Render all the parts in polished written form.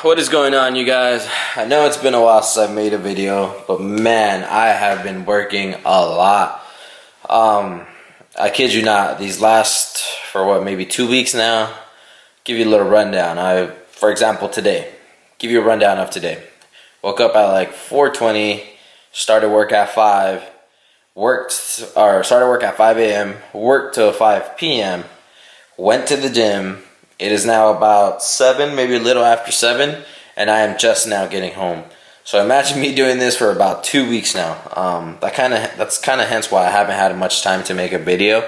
What is going on, you guys? I know it's been a while since I've made a video, but man, I have been working a lot. I kid you not, these last, for what, maybe 2 weeks now, give you a little rundown. For example, today, give you a rundown of today. Woke up at like 4:20, started work at 5, started work at 5 a.m., worked till 5 p.m., went to the gym. It is now about 7, maybe a little after 7, and I am just now getting home. So imagine me doing this for about 2 weeks now. That's kind of hence why I haven't had much time to make a video.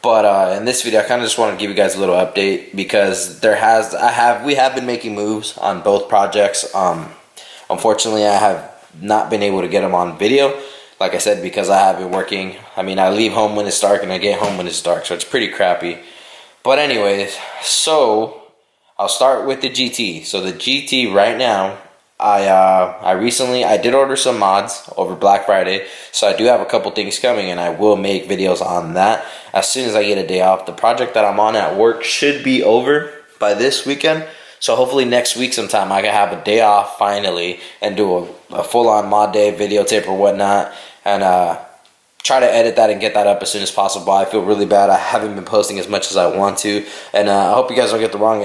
But in this video, I kind of just want to give you guys a little update because we have been making moves on both projects. Unfortunately, I have not been able to get them on video. Like I said, because I have been working. I mean, I leave home when it's dark and I get home when it's dark, so it's pretty crappy. But anyways, so I'll start with the GT. So the GT right now, I did order some mods over Black Friday, so I do have a couple things coming, and I will make videos on that as soon as I get a day off. The project that I'm on at work should be over by this weekend, so hopefully next week sometime I can have a day off finally and do a full-on mod day videotape or whatnot, and try to edit that and get that up as soon as possible. I feel really bad. I haven't been posting as much as I want to, and I hope you guys don't get the wrong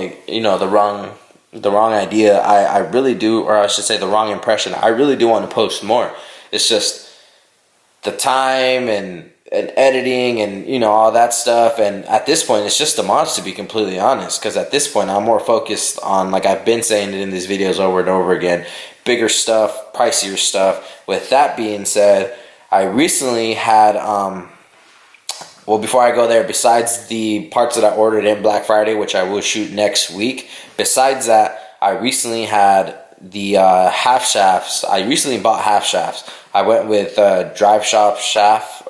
idea. I really do, or I should say the wrong impression. I really do want to post more. It's just the time and editing and all that stuff, and at this point it's just the mods, to be completely honest, because at this point I'm more focused on, like I've been saying it in these videos over and over again, bigger stuff, pricier stuff. With that being said, I recently had, well, before I go there, besides the parts that I ordered in Black Friday, which I will shoot next week, besides that, I recently had the half shafts. I recently bought half shafts. I went with Drive Shaft Shop,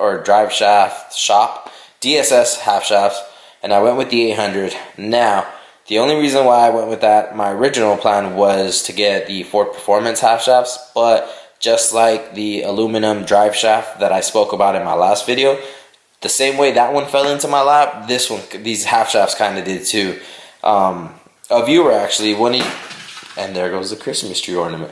DSS half shafts, and I went with the 800. Now, the only reason why I went with that, my original plan was to get the Ford Performance half shafts, but just like the aluminum drive shaft that I spoke about in my last video, the same way that one fell into my lap, these half shafts kind of did too. A viewer actually, and there goes the Christmas tree ornament.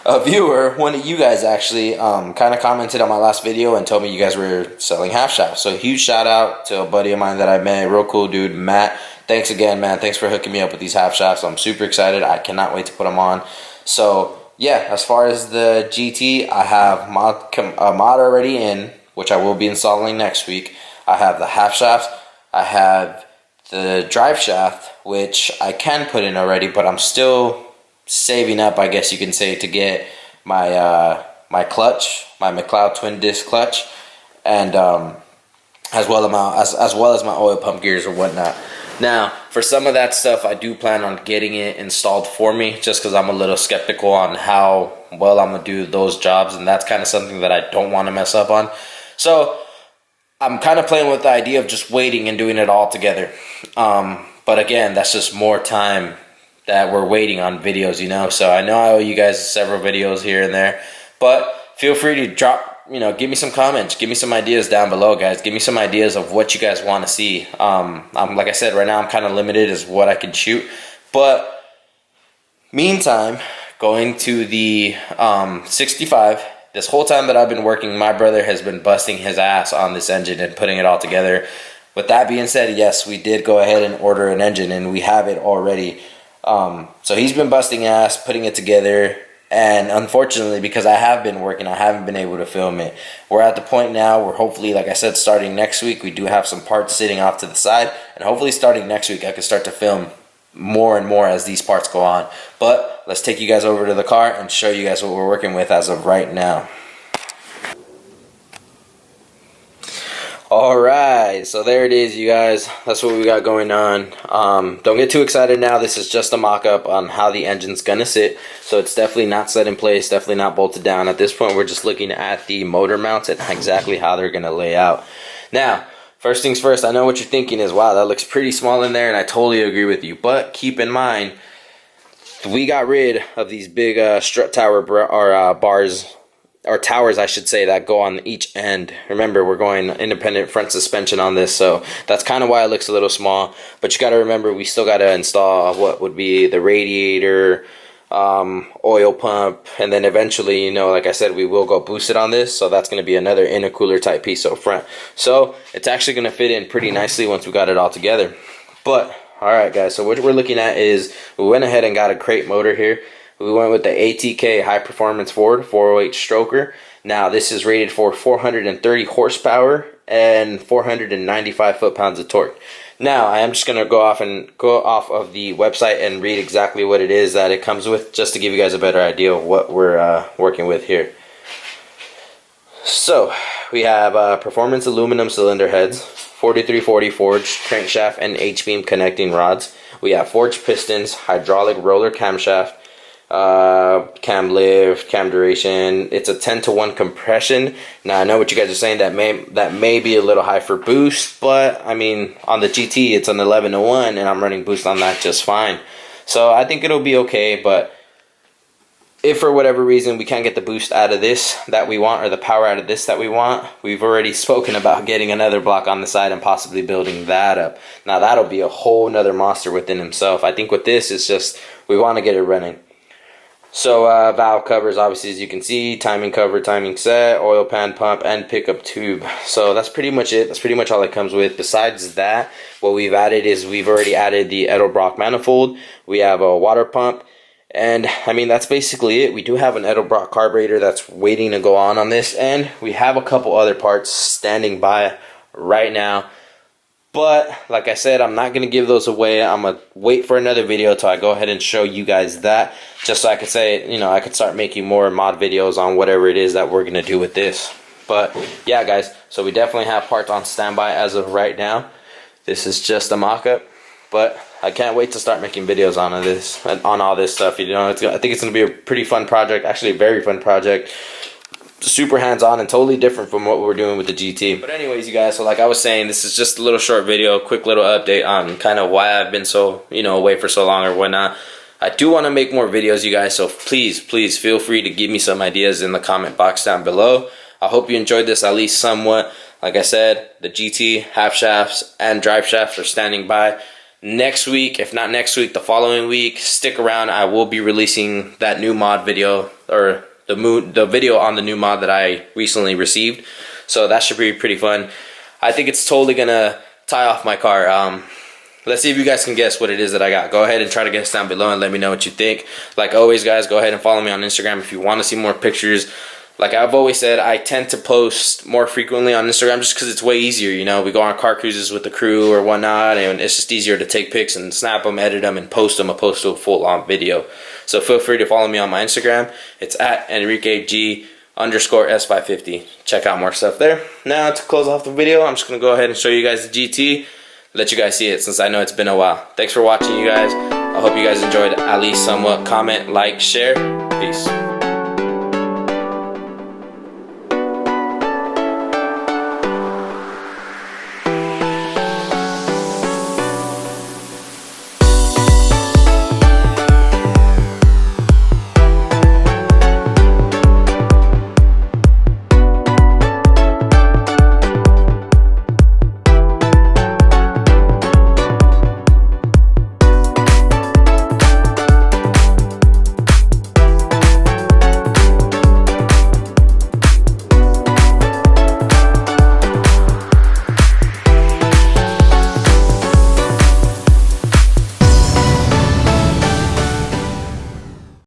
One of you guys actually kind of commented on my last video and told me you guys were selling half shafts. So huge shout out to a buddy of mine that I met, real cool dude, Matt. Thanks again, man. Thanks for hooking me up with these half shafts. I'm super excited. I cannot wait to put them on. So yeah, as far as the GT, I have a mod already in, which I will be installing next week. I have the half shafts. I have the drive shaft, which I can put in already, but I'm still saving up, I guess you can say, to get my my clutch, my McLeod twin disc clutch, and as well as my oil pump gears or whatnot. Now, for some of that stuff, I do plan on getting it installed for me, just because I'm a little skeptical on how well I'm going to do those jobs, and that's kind of something that I don't want to mess up on. So, I'm kind of playing with the idea of just waiting and doing it all together. But again, that's just more time that we're waiting on videos, So, I know I owe you guys several videos here and there, but feel free to drop, give me some comments, give me some ideas down below, guys. Give me some ideas of what you guys want to see. Like I said, right now I'm kind of limited as what I can shoot, but meantime, going to the 65. This whole time that I've been working, my brother has been busting his ass on this engine and putting it all together. With that being said, yes, we did go ahead and order an engine, and we have it already. So he's been busting ass, putting it together. And unfortunately, because I have been working, I haven't been able to film it. We're at the point now where hopefully, like I said, starting next week, we do have some parts sitting off to the side. And hopefully starting next week, I can start to film more and more as these parts go on. But let's take you guys over to the car and show you guys what we're working with as of right now. Alright, so there it is, you guys. That's what we got going on. Don't get too excited now. This is just a mock-up on how the engine's gonna sit. So it's definitely not set in place, definitely not bolted down. At this point, we're just looking at the motor mounts and exactly how they're gonna lay out. Now, first things first, I know what you're thinking is, wow, that looks pretty small in there, and I totally agree with you. But keep in mind, we got rid of these big strut tower bars, or towers I should say, that go on each end. Remember, we're going independent front suspension on this, so that's kind of why it looks a little small. But you got to remember, we still got to install what would be the radiator, oil pump, and then eventually, you know, like I said, we will go boosted on this, so that's going to be another intercooler type piece up front. So it's actually going to fit in pretty nicely once we got it all together. But alright guys, so what we're looking at is we went ahead and got a crate motor here. We went with the ATK High Performance Ford 408 stroker. Now this is rated for 430 horsepower and 495 foot-pounds of torque. Now I am just going to go off of the website and read exactly what it is that it comes with, just to give you guys a better idea of what we're working with here. So we have performance aluminum cylinder heads, 4340 forged crankshaft and H-beam connecting rods. We have forged pistons, hydraulic roller camshaft, cam lift, cam duration. It's a 10-to-1 compression. Now I know what you guys are saying, that may be a little high for boost, but I mean on the GT it's an 11-to-1 and I'm running boost on that just fine. So I think it'll be okay, but if for whatever reason we can't get the boost out of this that we want, or the power out of this that we want, we've already spoken about getting another block on the side and possibly building that up. Now that'll be a whole nother monster within himself. I think with this, it's just we want to get it running. So valve covers, obviously, as you can see, timing cover, timing set, oil pan pump, and pickup tube. So that's pretty much it. That's pretty much all it comes with. Besides that, what we've added is we've already added the Edelbrock manifold. We have a water pump. And I mean, that's basically it. We do have an Edelbrock carburetor that's waiting to go on this, and we have a couple other parts standing by right now. But like I said, I'm not going to give those away. I'm going to wait for another video till I go ahead and show you guys that, just so I could say, you know, I could start making more mod videos on whatever it is that we're going to do with this. But yeah guys, so we definitely have parts on standby as of right now. This is just a mock-up, but I can't wait to start making videos on all this stuff. You know, I think it's going to be a pretty fun project, actually a very fun project. Super hands-on and totally different from what we're doing with the GT. But anyways, you guys, so like I was saying, this is just a little short video, quick little update on kind of why I've been so, you know, away for so long or whatnot. I do want to make more videos, you guys, so please feel free to give me some ideas in the comment box down below. I hope you enjoyed this at least somewhat. Like I said, the GT half shafts and drive shafts are standing by. Next week, if not next week, the following week, stick around. I will be releasing that new mod video, or the video on the new mod that I recently received. So that should be pretty fun. I think it's totally gonna tie off my car. Let's see if you guys can guess what it is that I got. Go ahead and try to guess down below and let me know what you think. Like always, guys, go ahead and follow me on Instagram if you want to see more pictures. Like I've always said, I tend to post more frequently on Instagram just because it's way easier, you know. We go on car cruises with the crew or whatnot, and it's just easier to take pics and snap them, edit them, and post them opposed to a full-on video. So feel free to follow me on my Instagram. It's at EnriqueG_S550. Check out more stuff there. Now to close off the video, I'm just going to go ahead and show you guys the GT. Let you guys see it since I know it's been a while. Thanks for watching, you guys. I hope you guys enjoyed at least somewhat. Comment, like, share. Peace.